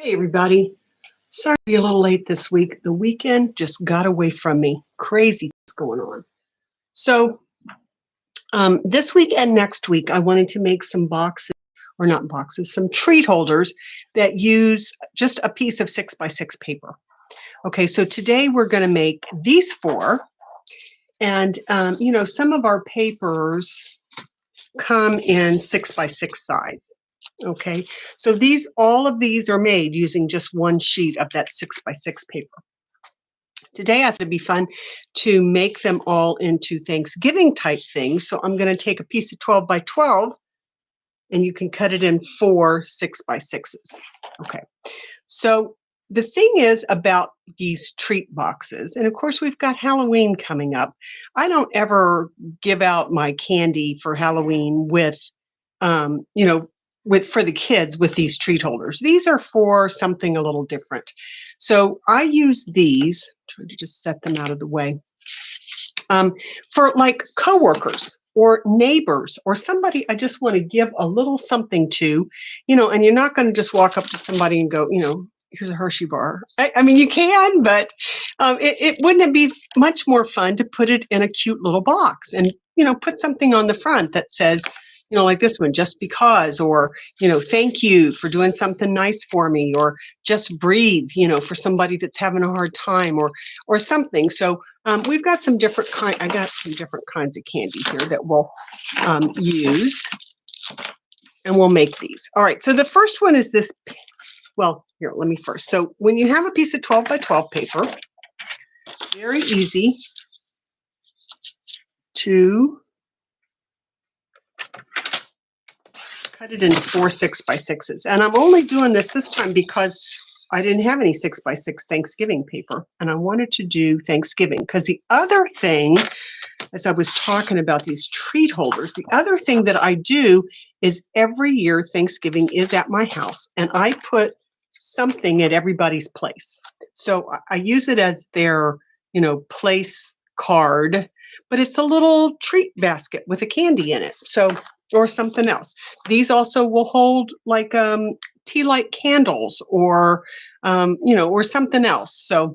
Hey, everybody. Sorry to be a little late this week. The weekend just got away from me. Crazy what's going on. So, this week and next week, I wanted to make some boxes, or not boxes, some treat holders that use just a piece of 6x6 paper. Okay, so today we're going to make these four. And, some of our papers come in 6x6 size. Okay, so all of these are made using just one sheet of that 6x6 paper. Today I thought it'd be fun to make them all into Thanksgiving type things. So I'm going to take a piece of 12x12 and you can cut it in 4 6x6s. Okay, so the thing is about these treat boxes, and of course we've got Halloween coming up. I don't ever give out my candy for Halloween with, for the kids with these treat holders. These are for something a little different. So I use these, trying to just set them out of the way, for like coworkers or neighbors or somebody I just want to give a little something to, and you're not going to just walk up to somebody and go, here's a Hershey bar. I mean, you can, but wouldn't it be much more fun to put it in a cute little box and, put something on the front that says, like this one, just because, or, thank you for doing something nice for me, or just breathe, for somebody that's having a hard time, or something. So we've got some different I got some different kinds of candy here that we'll use, and we'll make these. All right, so the first one is this. Well, here, let me first. So when you have a piece of 12x12 paper, very easy to cut it into 4 6x6s. And I'm only doing this time because I didn't have any 6x6 Thanksgiving paper, and I wanted to do Thanksgiving. Because the other thing, as I was talking about these treat holders, the other thing that I do is every year Thanksgiving is at my house, and I put something at everybody's place. So I use it as their, place card, but it's a little treat basket with a candy in it. So, or something else. These also will hold like tea light candles or, or something else. So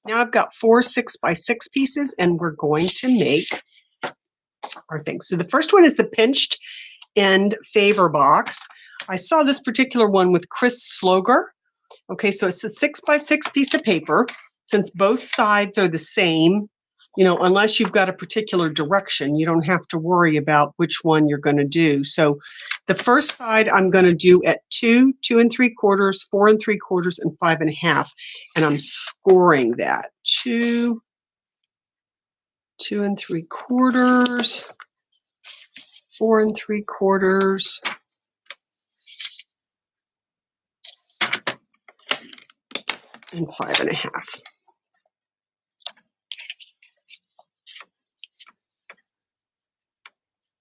now I've got 4 6x6 pieces, and we're going to make our things. So the first one is the pinched end favor box. I saw this particular one with Chris Sloger. Okay, so it's a 6x6 piece of paper. Since both sides are the same, unless you've got a particular direction, you don't have to worry about which one you're going to do. So the first side I'm going to do at 2, 2 3/4, 4 3/4, and 5 1/2. And I'm scoring that 2, 2 3/4, 4 3/4, and 5 1/2.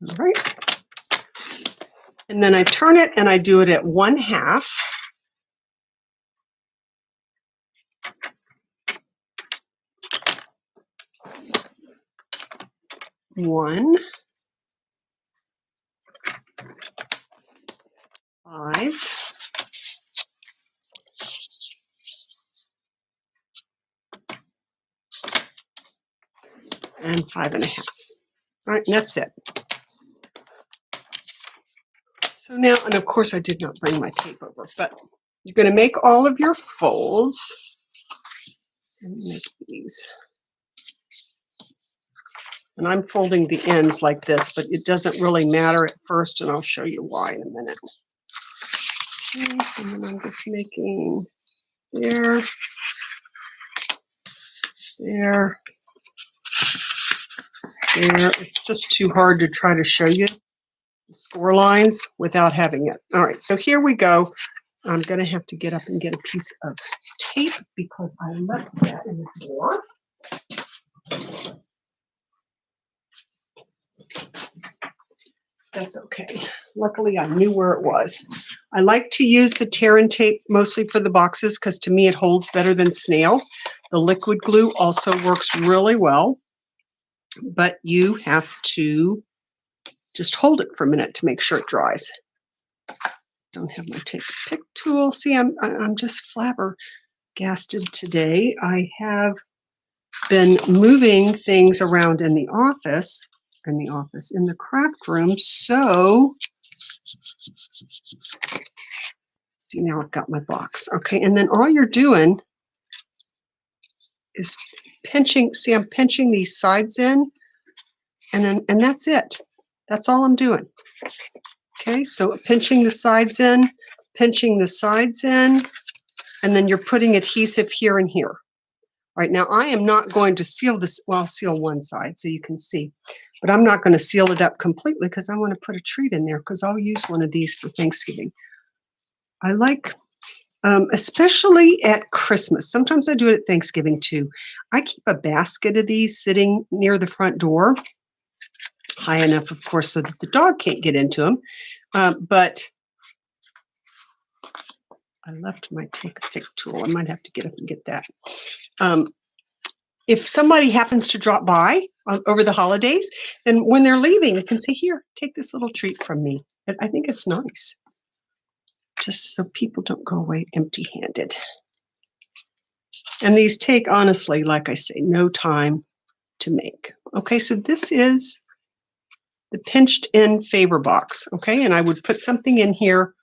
All right. And then I turn it and I do it at 1/2. One, 5, and 5 1/2. All right, and that's it. So now, and of course I did not bring my tape over, but you're going to make all of your folds. Let me make these. And I'm folding the ends like this, but it doesn't really matter at first, and I'll show you why in a minute. Okay, and then I'm just making there, there, there. It's just too hard to try to show you the score lines without having it. All right, so here we go. I'm going to have to get up and get a piece of tape because I left that in the drawer. That's okay. Luckily, I knew where it was. I like to use the tear and tape mostly for the boxes because to me it holds better than snail. The liquid glue also works really well, but you have to just hold it for a minute to make sure it dries. Don't have my take a pick tool. See, I'm just flabbergasted today. I have been moving things around in the office, in the craft room. So, see, now I've got my box. Okay, and then all you're doing is pinching. See, I'm pinching these sides in, and that's it. That's all I'm doing. Okay, so pinching the sides in, and then you're putting adhesive here and here. All right, now I am not going to seal this, well, I'll seal one side so you can see, but I'm not going to seal it up completely because I want to put a treat in there because I'll use one of these for Thanksgiving. I like, especially at Christmas. Sometimes I do it at Thanksgiving too. I keep a basket of these sitting near the front door, high enough, of course, so that the dog can't get into them. But I left my take a pick tool. I might have to get up and get that. If somebody happens to drop by over the holidays, then when they're leaving, you can say, here, take this little treat from me. I think it's nice, just so people don't go away empty-handed. And these take, honestly, like I say, no time to make. Okay, so this is the pinched in favor box. Okay, and I would put something in here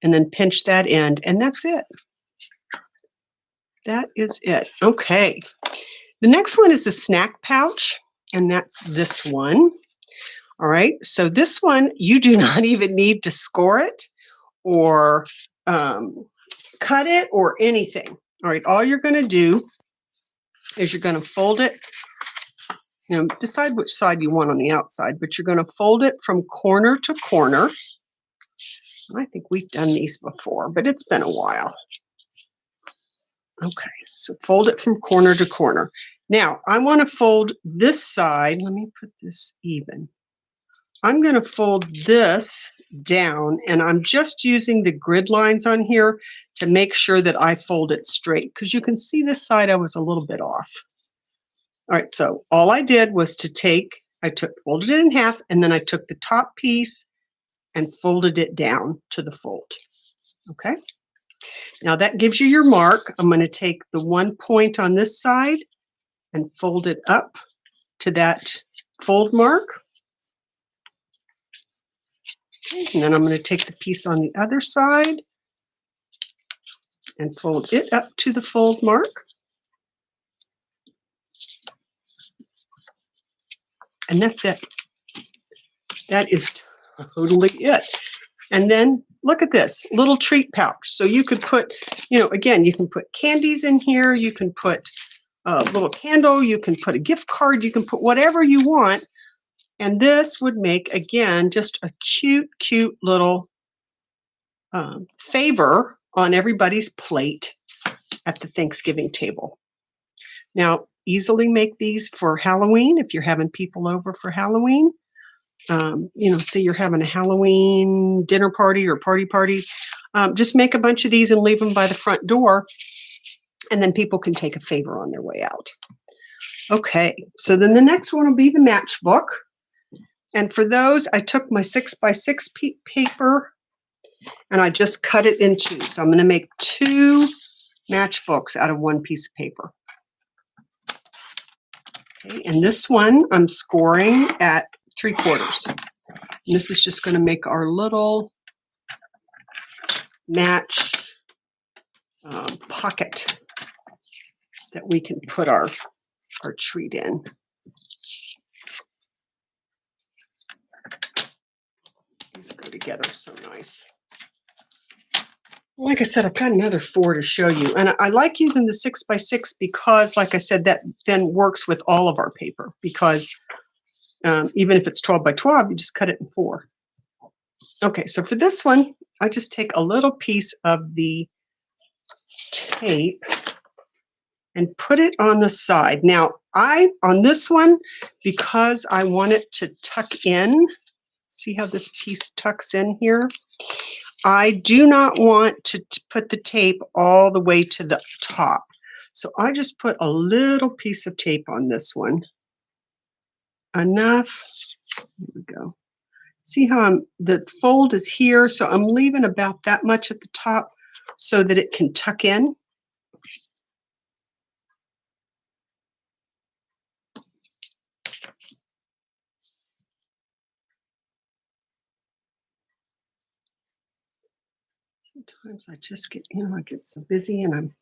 and then pinch that end, and that's it. That is it. Okay. The next one is a snack pouch, and that's this one. All right. So this one, you do not even need to score it or cut it or anything. All right. All you're going to do is you're going to fold it. You know, decide which side you want on the outside, but you're going to fold it from corner to corner. I think we've done these before, but it's been a while. Okay, so fold it from corner to corner. Now, I want to fold this side. Let me put this even. I'm going to fold this down, and I'm just using the grid lines on here to make sure that I fold it straight, because you can see this side I was a little bit off. All right, so all I did was folded it in half, and then I took the top piece and folded it down to the fold. Okay. Now that gives you your mark. I'm going to take the one point on this side and fold it up to that fold mark. Okay, and then I'm going to take the piece on the other side and fold it up to the fold mark. And that's it. That is totally it. And then look at this little treat pouch. So you could put, again, you can put candies in here. You can put a little candle. You can put a gift card. You can put whatever you want. And this would make, again, just a cute, cute little favor on everybody's plate at the Thanksgiving table. Now, easily make these for Halloween if you're having people over for Halloween. Say you're having a Halloween dinner party or party. Just make a bunch of these and leave them by the front door, and then people can take a favor on their way out. Okay, so then the next one will be the matchbook. And for those, I took my 6x6 paper and I just cut it in two. So I'm going to make 2 matchbooks out of 1 piece of paper. Okay, and this one I'm scoring at 3/4. And this is just going to make our little match pocket that we can put our treat in. These go together so nice. Like I said, I've got another 4 to show you. And I like using the 6x6 because, like I said, that then works with all of our paper, because even if it's 12x12, you just cut it in 4. Okay, so for this one, I just take a little piece of the tape and put it on the side. Now, on this one, because I want it to tuck in, see how this piece tucks in here? I do not want to put the tape all the way to the top. So I just put a little piece of tape on this one. Enough. Here we go. See how the fold is here, so I'm leaving about that much at the top so that it can tuck in. Sometimes I just get, I get so busy and I'm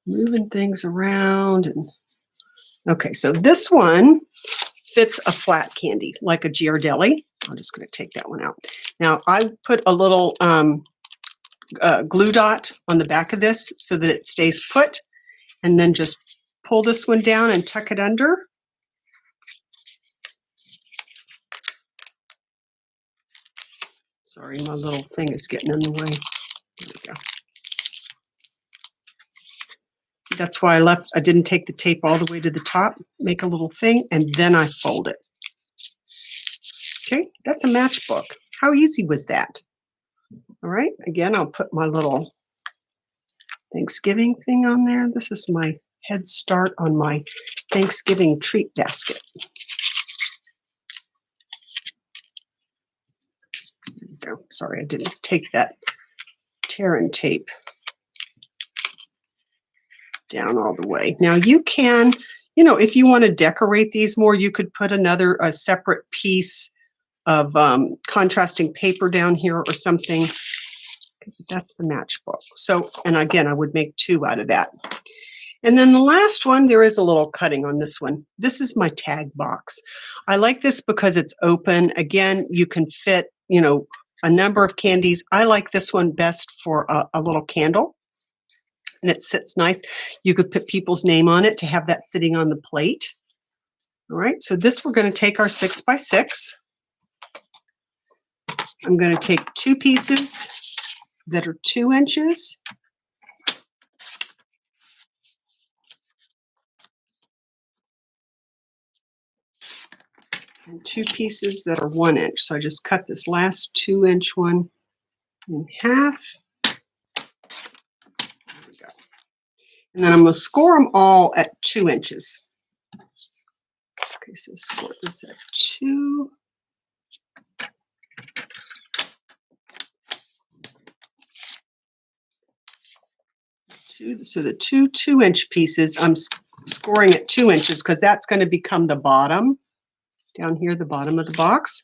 moving things around. And okay, so this one fits a flat candy, like a Ghirardelli. I'm just going to take that one out. Now, I put a little glue dot on the back of this so that it stays put, and then just pull this one down and tuck it under. Sorry, my little thing is getting in the way. There we go. That's why I didn't take the tape all the way to the top, make a little thing, and then I fold it. Okay, that's a matchbook. How easy was that? All right, again, I'll put my little Thanksgiving thing on there. This is my head start on my Thanksgiving treat basket. There we go. Sorry, I didn't take that tear and tape down all the way. Now you can, if you want to decorate these more, you could put a separate piece of contrasting paper down here or something. That's the matchbook. So, and again, I would make 2 out of that. And then the last one, there is a little cutting on this one. This is my tag box. I like this because it's open. Again, you can fit, a number of candies. I like this one best for a little candle. And it sits nice. You could put people's name on it to have that sitting on the plate. All right, so this we're going to take our 6 by 6. I'm going to take 2 pieces that are 2 inches. And 2 pieces that are 1 inch. So I just cut this last 2-inch one in half. There we go. And then I'm going to score them all at 2 inches. Okay, so score this at 2. So the 2 2-inch pieces, I'm scoring at 2 inches because that's going to become the bottom. Down here, the bottom of the box.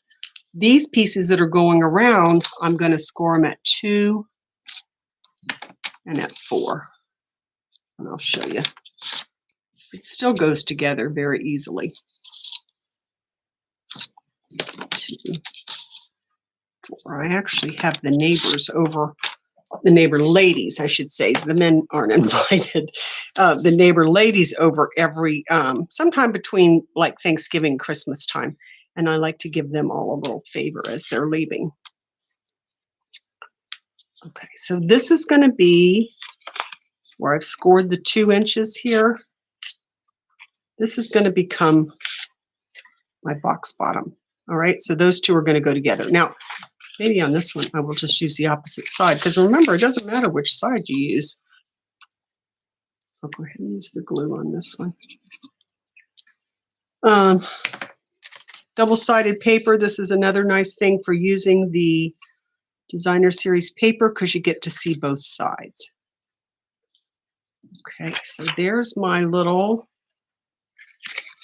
These pieces that are going around, I'm going to score them at 2 and at 4. And I'll show you. It still goes together very easily. 2, 4. I actually have the neighbors over, the neighbor ladies, I should say. The men aren't invited. The neighbor ladies over every, sometime between like Thanksgiving, Christmas time. And I like to give them all a little favor as they're leaving. Okay, so this is going to be where I've scored the 2 inches here. This is going to become my box bottom. All right, so those 2 are going to go together. Now, maybe on this one, I will just use the opposite side, because remember, it doesn't matter which side you use. I'll go ahead and use the glue on this one. Double-sided paper. This is another nice thing for using the Designer Series paper because you get to see both sides. Okay, so there's my little,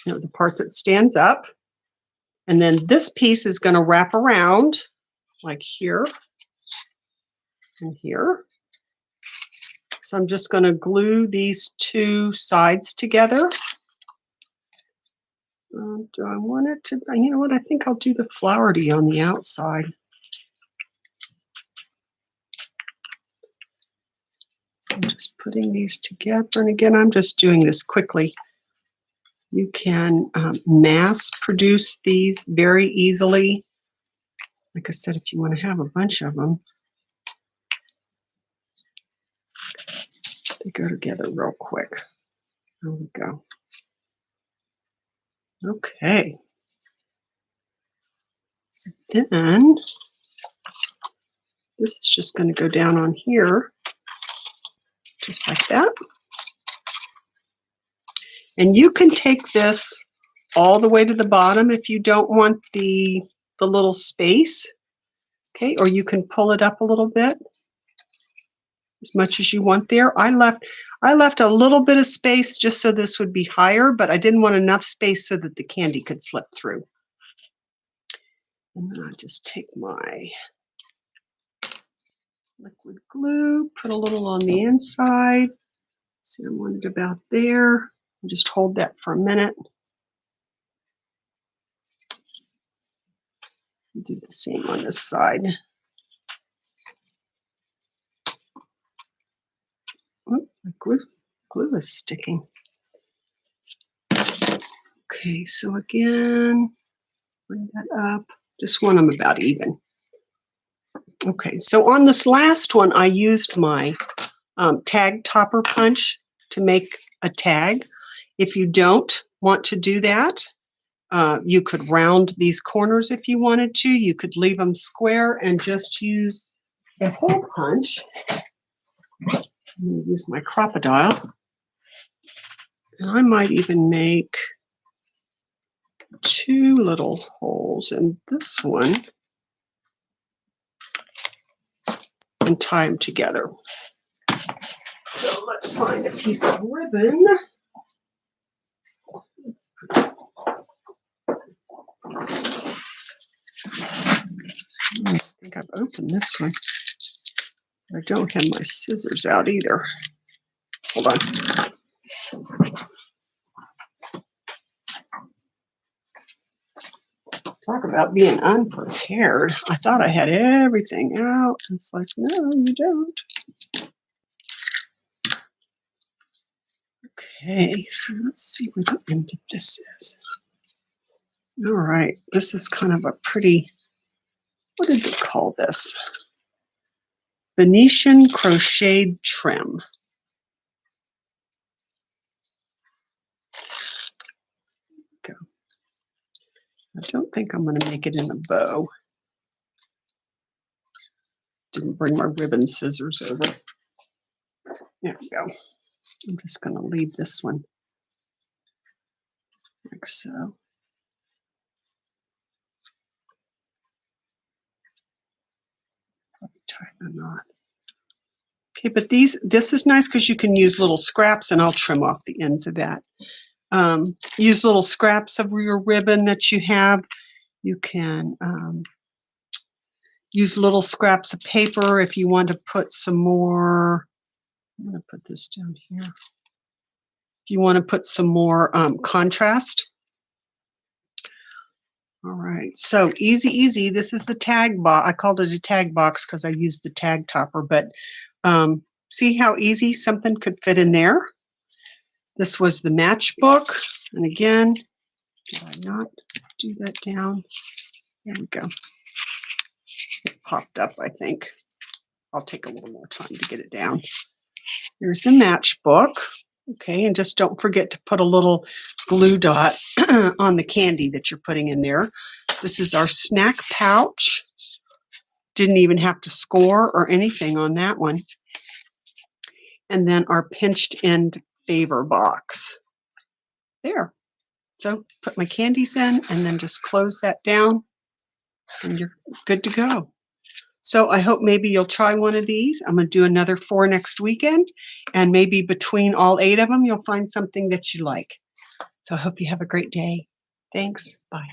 the part that stands up. And then this piece is going to wrap around like here and here. So I'm just going to glue these 2 sides together. Do I want it to, you know what, I think I'll do the flowery on the outside. So I'm just putting these together. And again, I'm just doing this quickly. You can mass produce these very easily. Like I said, if you want to have a bunch of them, they go together real quick. There we go. Okay. So then this is just going to go down on here, just like that. And you can take this all the way to the bottom if you don't want the the little space. Okay, or you can pull it up a little bit as much as you want there. I left a little bit of space just so this would be higher, but I didn't want enough space so that the candy could slip through. And then I just take my liquid glue, put a little on the inside. See, I want it about there. Just hold that for a minute. Do the same on this side. Oh, my glue is sticking. Okay, so again, bring that up. Just want them about even. Okay, so on this last one, I used my tag topper punch to make a tag. If you don't want to do that, you could round these corners if you wanted to. You could leave them square and just use a hole punch. I'm going to use my crocodile. And I might even make 2 little holes in this one and tie them together. So let's find a piece of ribbon. I think I've opened this one. I don't have my scissors out either. Hold on. Talk about being unprepared. I thought I had everything out. It's like, no, you don't. Okay, so let's see what the end of this is. All right, this is kind of a pretty, what did they call this? Venetian crocheted trim. Go. I don't think I'm going to make it in a bow. Didn't bring my ribbon scissors over. There we go. I'm just going to leave this one like so. Tie the knot. Okay, but this is nice because you can use little scraps, and I'll trim off the ends of that. Use little scraps of your ribbon that you have. You can use little scraps of paper if you want to put some more. I'm going to put this down here. If you want to put some more contrast. All right, so easy. This is the tag box. I called it a tag box because I used the tag topper, but see how easy something could fit in there? This was the Matchbook. And again, did I not do that down? There we go. It popped up, I think. I'll take a little more time to get it down. Here's the Matchbook. Okay, and just don't forget to put a little glue dot on the candy that you're putting in there. This is our snack pouch. Didn't even have to score or anything on that one. And then our pinched end favor box. There. So put my candies in and then just close that down and you're good to go. So I hope maybe you'll try one of these. I'm going to do another 4 next weekend, and maybe between all 8 of them, you'll find something that you like. So I hope you have a great day. Thanks. Bye.